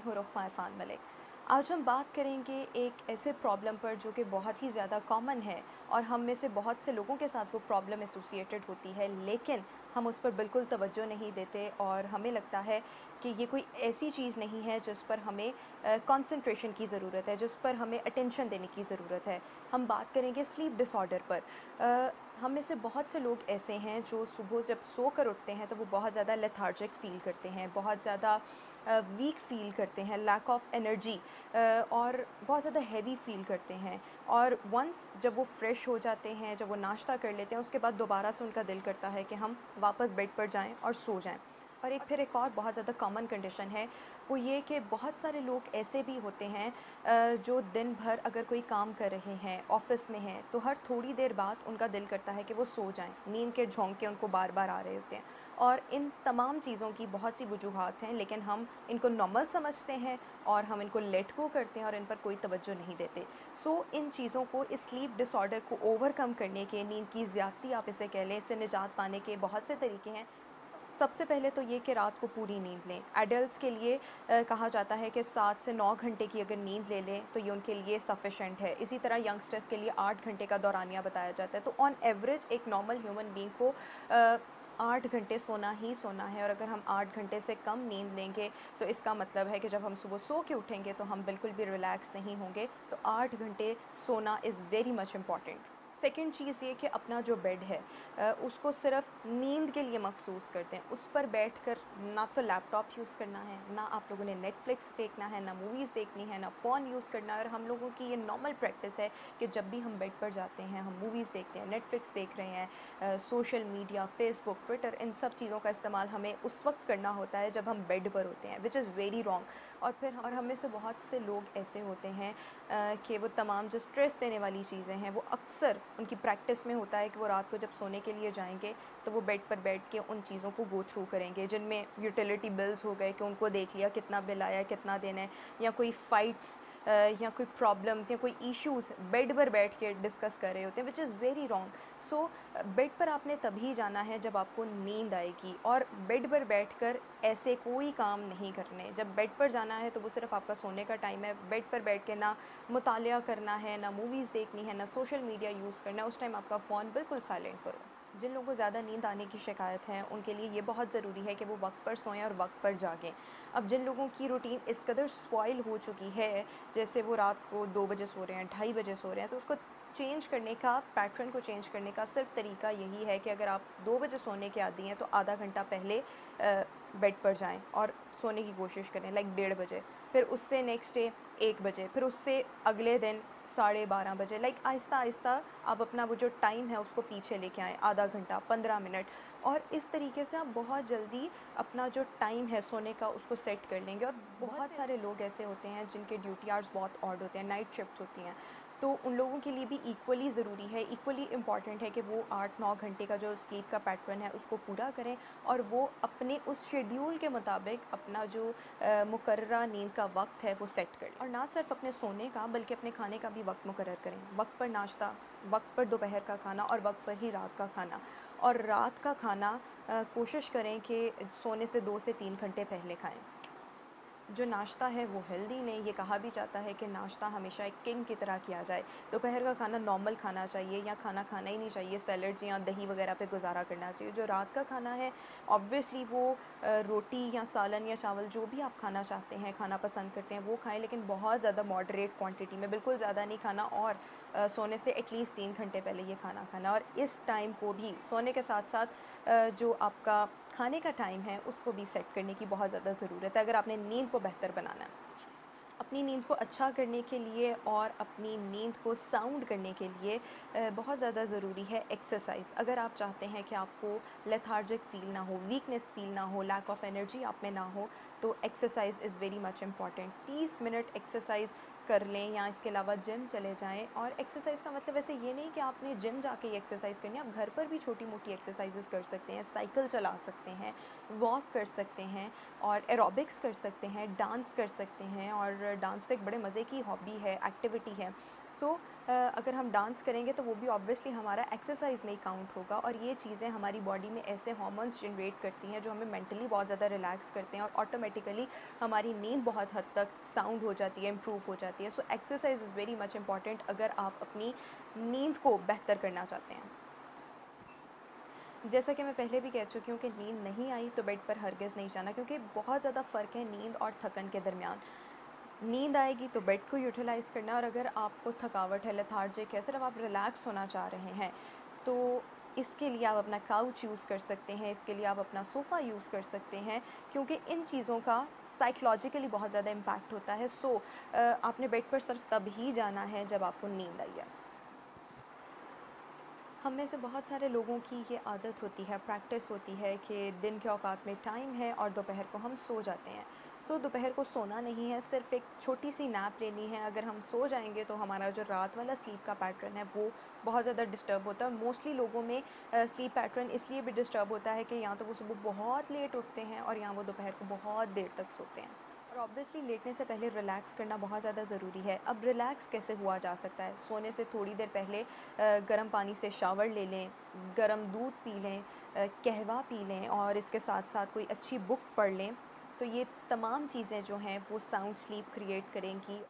हूँ रुखमा इरफान मलिक। आज हम बात करेंगे एक ऐसे प्रॉब्लम पर जो कि बहुत ही ज़्यादा कॉमन है और हम में से बहुत से लोगों के साथ वो प्रॉब्लम एसोसिएटेड होती है, लेकिन हम उस पर बिल्कुल तवज्जो नहीं देते और हमें लगता है कि ये कोई ऐसी चीज़ नहीं है जिस पर हमें कंसंट्रेशन की ज़रूरत है, जिस पर हमें अटेंशन देने की ज़रूरत है। हम बात करेंगे स्लीप डिसऑर्डर पर। हम में से बहुत से लोग ऐसे हैं जो सुबह जब सो कर उठते हैं तो वो बहुत ज़्यादा लेथार्जिक फ़ील करते हैं, बहुत ज़्यादा वीक फ़ील करते हैं, लैक ऑफ एनर्जी और बहुत ज़्यादा हैवी फ़ील करते हैं। और वंस जब वो फ्रेश हो जाते हैं, जब वो नाश्ता कर लेते हैं, उसके बाद दोबारा से उनका दिल करता है कि हम वापस बेड पर जाएं और सो जाएं। और एक और बहुत ज़्यादा कॉमन कंडीशन है, वो ये कि बहुत सारे लोग ऐसे भी होते हैं जो दिन भर अगर कोई काम कर रहे हैं, ऑफ़िस में हैं, तो हर थोड़ी देर बाद उनका दिल करता है कि वो सो जाएं। नींद के झोंके उनको बार बार आ रहे होते हैं और इन तमाम चीज़ों की बहुत सी वजूहात हैं, लेकिन हम इनको नॉर्मल समझते हैं और हम इनको लेट गो करते हैं और इन पर कोई तवज्जो नहीं देते। इन चीज़ों को, इस स्लीप डिसऑर्डर को ओवरकम करने के, नींद की ज़्यादती आप इसे कह लें, इससे निजात पाने के बहुत से तरीके हैं। सबसे पहले तो ये कि रात को पूरी नींद लें। एडल्ट्स के लिए कहा जाता है कि 7 से 9 घंटे की अगर नींद ले लें तो ये उनके लिए सफ़िशेंट है। इसी तरह यंगस्टर्स के लिए 8 घंटे का दौरानिया बताया जाता है। तो ऑन एवरेज एक नॉर्मल ह्यूमन बीइंग को 8 घंटे सोना ही सोना है। और अगर हम 8 घंटे से कम नींद लेंगे तो इसका मतलब है कि जब हम सुबह सो के उठेंगे तो हम बिल्कुल भी रिलैक्स नहीं होंगे। तो 8 घंटे सोना is very much important. Second चीज़ ये कि अपना जो बेड है उसको सिर्फ नींद के लिए मखसूस करते हैं। उस पर बैठकर ना तो लैपटॉप यूज़ करना है, ना आप लोगों ने नेटफ्लिक्स देखना है, ना मूवीज़ देखनी है, ना फ़ोन यूज़ करना है। और हम लोगों की ये नॉर्मल प्रैक्टिस है कि जब भी हम बेड पर जाते हैं, हम मूवीज़ देखते हैं, नेटफ्लिक्स देख रहे हैं, सोशल मीडिया, फ़ेसबुक, ट्विटर, इन सब चीज़ों का इस्तेमाल हमें उस वक्त करना होता है जब हम बेड पर होते हैं, विच इज़ वेरी रॉन्ग। और हम में से बहुत से लोग ऐसे होते हैं कि वो तमाम जो स्ट्रेस देने वाली चीज़ें हैं, वो अक्सर उनकी प्रैक्टिस में होता है कि वो रात को जब सोने के लिए जाएंगे तो वो बेड पर बैठ के उन चीज़ों को गो थ्रू करेंगे, जिनमें यूटिलिटी बिल्स हो गए कि उनको देख लिया कितना बिल आया है, कितना देना है, या कोई फ़ाइट्स या कोई प्रॉब्लम्स या कोई इश्यूज़ बेड पर बैठ के डिस्कस कर रहे होते हैं, which is very wrong. Bed पर आपने तभी जाना है जब आपको नींद आएगी, और बेड पर बैठकर ऐसे कोई काम नहीं करने। जब बेड पर जाना है तो वो सिर्फ़ आपका सोने का टाइम है। बेड पर बैठ के ना मुतालिया करना है, ना मूवीज़ देखनी है, ना सोशल मीडिया यूज़ करना है। उस टाइम आपका फ़ोन बिल्कुल साइलेंट करो। जिन लोगों को ज़्यादा नींद आने की शिकायत है, उनके लिए ये बहुत ज़रूरी है कि वो वक्त पर सोएं और वक्त पर जागें। अब जिन लोगों की रूटीन इस कदर स्पॉइल हो चुकी है, जैसे वो रात को 2 बजे सो रहे हैं, 2:30 बजे सो रहे हैं, तो उसको चेंज करने का, पैटर्न को चेंज करने का सिर्फ तरीका यही है कि अगर आप 2 बजे सोने के आदी हैं तो आधा घंटा पहले बेड पर जाएं और सोने की कोशिश करें, लाइक 1:30 बजे। फिर उससे नेक्स्ट डे 1 बजे, फिर उससे अगले दिन 12:30 बजे। लाइक आहिस्ता आहिस्ता आप अपना वो जो टाइम है उसको पीछे लेके आएँ, आधा घंटा, 15 मिनट। और इस तरीके से आप बहुत जल्दी अपना जो टाइम है सोने का उसको सेट कर लेंगे। और बहुत सारे लोग ऐसे होते हैं जिनके ड्यूटी आवर्स बहुत ऑड होते हैं, नाइट शिफ्ट्स होती हैं, तो उन लोगों के लिए भी इक्वली ज़रूरी है, इक्वली इम्पॉर्टेंट है कि वो 8-9 घंटे का जो स्लीप का पैटर्न है उसको पूरा करें और वो अपने उस शेड्यूल के मुताबिक अपना जो मुकर्ररा नींद का वक्त है वो सेट करें। और ना सिर्फ अपने सोने का बल्कि अपने खाने का भी वक्त मुकर्रर करें। वक्त पर नाश्ता, वक्त पर दोपहर का खाना और वक्त पर ही रात का खाना। और रात का खाना कोशिश करें कि सोने से 2 से 3 घंटे पहले खाएं। जो नाश्ता है वो हेल्दी नहीं, ये कहा भी जाता है कि नाश्ता हमेशा एक किंग की तरह किया जाए। दोपहर का खाना नॉर्मल खाना चाहिए या खाना खाना ही नहीं चाहिए, सैलड्स या दही वगैरह पे गुजारा करना चाहिए। जो रात का खाना है ऑब्वियसली वो रोटी या सालन या चावल जो भी आप खाना चाहते हैं, खाना पसंद करते हैं वो खाएं, लेकिन बहुत ज़्यादा मॉडरेट क्वांटिटी में, बिल्कुल ज़्यादा नहीं खाना। और सोने से एटलीस्ट 3 घंटे पहले ये खाना खाना। और इस टाइम को भी सोने के साथ साथ जो आपका खाने का टाइम है उसको भी सेट करने की बहुत ज़्यादा ज़रूरत है अगर आपने नींद को बेहतर बनाना है। अपनी नींद को अच्छा करने के लिए और अपनी नींद को साउंड करने के लिए बहुत ज़्यादा ज़रूरी है एक्सरसाइज़। अगर आप चाहते हैं कि आपको लेथार्जिक फ़ील ना हो, वीकनेस फ़ील ना हो, लैक ऑफ एनर्जी आप में ना हो, तो exercise is very much important. 30 minute exercise कर लें या इसके अलावा जिम चले जाएं। और एक्सरसाइज़ का मतलब वैसे ये नहीं कि आपने जिम जाके ही एक्सरसाइज़ करनी है, आप घर पर भी छोटी मोटी एक्सरसाइजेज़ कर सकते हैं, साइकिल चला सकते हैं, वॉक कर सकते हैं और एरोबिक्स कर सकते हैं, डांस कर सकते हैं। और डांस तो एक बड़े मज़े की हॉबी है, एक्टिविटी है। सो अगर हम डांस करेंगे तो वो भी ऑब्वियसली हमारा एक्सरसाइज में ही काउंट होगा, और ये चीज़ें हमारी बॉडी में ऐसे हार्मोन्स जनरेट करती हैं जो हमें मेंटली बहुत ज़्यादा रिलैक्स करते हैं, और ऑटोमेटिकली हमारी नींद बहुत हद तक साउंड हो जाती है, इम्प्रूव हो जाती है। So exercise is very much important अगर आप अपनी नींद को बेहतर करना चाहते हैं। जैसा कि मैं पहले भी कह चुकी हूँ कि नींद नहीं आई तो बेड पर हरगिज़ नहीं जाना, क्योंकि बहुत ज़्यादा फ़र्क है नींद और थकन के दरमियान। नींद आएगी तो बेड को यूटिलाइज़ करना, और अगर आपको थकावट है, लेथार्जिक है, सिर्फ आप रिलैक्स होना चाह रहे हैं, तो इसके लिए आप अपना काउच यूज़ कर सकते हैं, इसके लिए आप अपना सोफ़ा यूज़ कर सकते हैं, क्योंकि इन चीज़ों का साइकोलॉजिकली बहुत ज़्यादा इम्पैक्ट होता है। सो आपने बेड पर सिर्फ तब ही जाना है जब आपको नींद आई है। हम में से बहुत सारे लोगों की ये आदत होती है, प्रैक्टिस होती है कि दिन के औकात में टाइम है और दोपहर को हम सो जाते हैं। सो दोपहर को सोना नहीं है, सिर्फ़ एक छोटी-सी नैप लेनी है। अगर हम सो जाएँगे तो हमारा जो रात वाला स्लीप का पैटर्न है वो बहुत ज़्यादा डिस्टर्ब होता है, और मोस्टली लोगों में स्लीप पैटर्न इसलिए भी डिस्टर्ब होता है कि या तो वो सुबह बहुत लेट उठते हैं और या वो दोपहर को बहुत देर तक सोते हैं। और ऑब्वियसली लेटने से पहले रिलैक्स करना बहुत ज़्यादा ज़रूरी है। अब रिलैक्स कैसे हुआ जा सकता है? सोने से थोड़ी देर पहले गर्म पानी से शावर ले लें, गर्म दूध पी लें, कहवा पी लें, और इसके साथ-साथ कोई अच्छी बुक पढ़ लें। तो ये तमाम चीज़ें जो हैं वो साउंड स्लीप क्रिएट करेंगी।